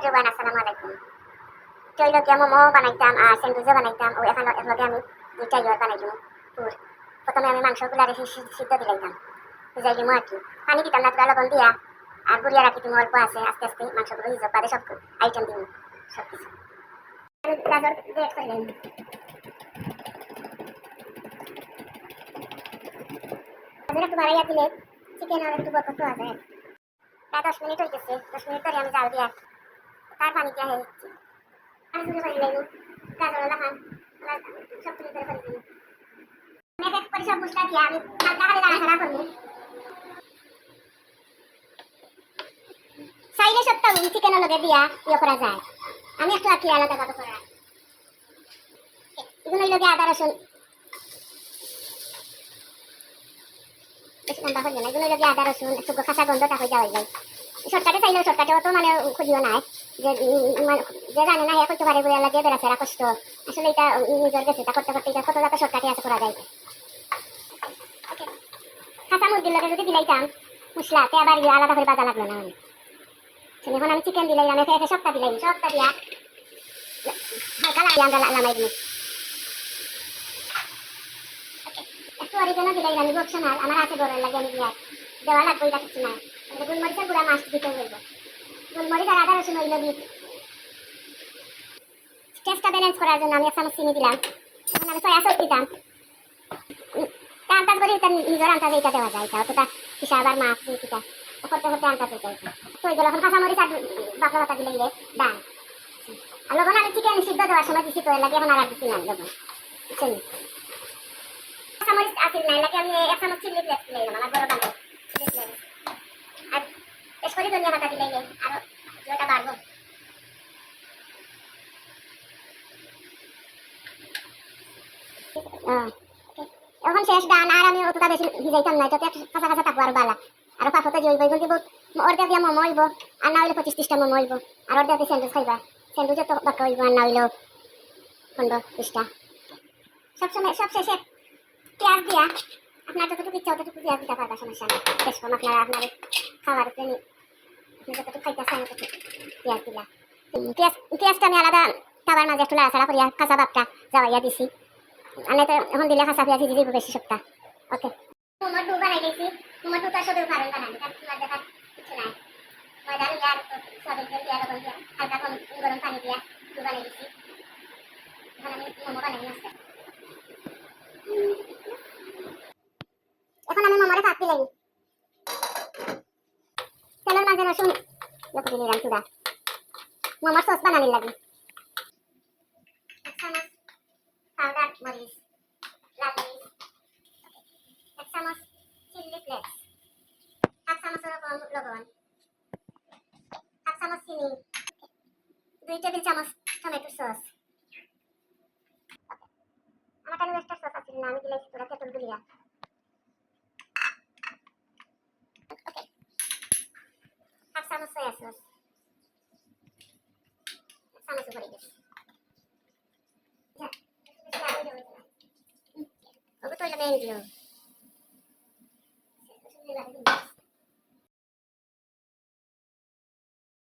Everyone আসসালামু আলাইকুম। চইল গিয়া মোমো বানাইতাম আর স্যান্ডউইচও বানাইতাম ও এখন একলগে আমি দুইটা ইয়র বানাইলাম পুর। প্রথমে আমি মাংসগুলা রেখে সিদ্ধ দিলাইতাম ভিজাই দিমো আর কি পানি দিতাম না পুরা লবণ দিয়া আর গুড়িয়া রাখি তুমি অল্প আছে আস্তে আস্তে মাংসগুলো হিসাব বাদে সব আইটেম দিমু সব কিছু গাজর গ্রেট করলাম গাজর একটু বাড়াইয়া দিলে চিকেন আর একটু বরকত পাওয়া যায়। প্রায় 10 মিনিট হইতেছে 10 মিনিট ধরে আমি জাল দিয়া তার পানি দিয়া হয়ে যাচ্ছি আমি শুরু করে দিলাম গাজর লাগান সব তুলে করে ফেলে দিলাম আমি এক এক করে সব মশলা দিয়া আমি হালকা হালকা নাড়াচাড়া করবো চাইলে সবটা চিকেনের লগে দিয়া ইয়ে করা যায়। আমি একটু আর কি আলাদা ভাবে করা এগুলোর লগে আদা রসুন বেশি লম্বা হইল না এগুলোর লগে আদা রসুন একটু কাঁচা গন্ধটা হয়ে যাওয়া যায়। শর্টকাটে চাইলেও শর্টকাটে অত মানে খুঁজিও নাই যে যে জানে না হ্যাঁ করতে পারে বলে লাগে বেড়াচেরা কষ্ট আসলে এটা নিজের গেছে তা করতে করতে এটা কত যাতে শর্টকাটে আছে করা যায়। কাঁচা মুরগির লগে যদি দিলাইতাম মশলাতে আবার আলাদা করে বাজা লাগলো না আমি এখন আমি চিকেন দিলাইলাম একে একে সবটা দিলাম সবটা দিয়া হালকা লাগিয়ে আমরা লামাই দিই একটু অরিগেনো দিলাইলাম আমি অপশনাল আমার হাতে গরম লাগে আমি দিয়া দেওয়া লাগবে এটা কিছু না গোলমরিচের গুঁড়া মাছ দিতে বলবো গোলমরিচ আর আদা রসুন ওইগুলো দিয়ে টেস্টটা ব্যালেন্স করার জন্য আমি এক চামচ চিনি দিলাম এখন আমি সয়া সস দিতাম আন্দাজ করে এটা নিজের আন্দাজে এটা দেওয়া যায় এটা অতটা হিসাব আবার মাছ দিয়ে এটা করতে করতে আন্দাজ হয়ে যায় তো ওইগুলো এখন কাঁচামরিচ আর বাকলা পাতা দিলে ডান আর লবণ আমি চিকেন সিদ্ধ দেওয়ার সময় দিচ্ছি তো এর লাগে এখন আর দিচ্ছি না লবণ বুঝছেন কাঁচামরিচ আসিল না এর লাগে আমি এক চামচ চিলি ফ্লেক্স দিলাম আমার বড় বান্ধব চিলি ফ্লেক্স আর বেশ করে ধনিয়া পাতা দিলে আরো এটা বাড়বো এখন শেষ ডান আর আমি অতটা বেশি ভিজাইতাম না যাতে কাঁচা কাঁচা থাকবো আর বালা আর পাপতে যে হইব কিন্তু অর্ধেক দিয়া মোমো হইব আর না হইলে 25-30টা মোমো হইব আর অর্ধেক দিয়ে স্যান্ডউইচ খাইবা স্যান্ডউইচে তো বাক্কা হইব আর না হইলেও 15-20টা সবসময় সব শেষে পেঁয়াজ দিয়া আপনার যতটুকু ইচ্ছা ততটুকু পেঁয়াজ দিতে পারবা সমস্যা নেই বেশ কম আপনারা আপনার খাওয়ার প্রেমী আপনি যতটুকু খাইতে চান ততটুকু পেঁয়াজ দিলা পেঁয়াজটা আমি আলাদা খাবার মাঝে একটু লাড়াচাড়া করিয়া কাঁচা ভাবটা যাওয়াইয়া দিছি আর তো এখন দিলে কাঁচা পেঁয়াজ দিয়ে দিব বেশি সপ্তাহ ওকে মোমোর ডু বানাই দিয়েছি মোমোর ডুটা সবের কারণ বানানি তার তোমার দেখার কিছু নাই ময়দা নিয়ে আর সবের তেল দিয়ে লবণ দিয়ে হালকা গরম পানি দিয়া ডু বানাই দিয়েছি এখন আমি মোমো বানাই আসতে এখন আমি মোমোরে ভাত দিলাম তেলের মাঝে রসুন লক্ষ্য দিলাম চুড়া মোমোর সস বানানি লাগে পাউডার মরিচ লাল মরিচ এক চামচ চিলি ফ্লেক্স হাফ চামচের লবণ হাফ চামচ চিনি 2 টেবিল চামচ টমেটো সস আমার কাছে ওয়েস্টার সস আছে না আমি দিলাইছি পুরো তেঁতুল গুলিয়া হাফ চামচ সয়া সস এক চামচ ভরে দিচ্ছি ওগুলো তো মেন দিও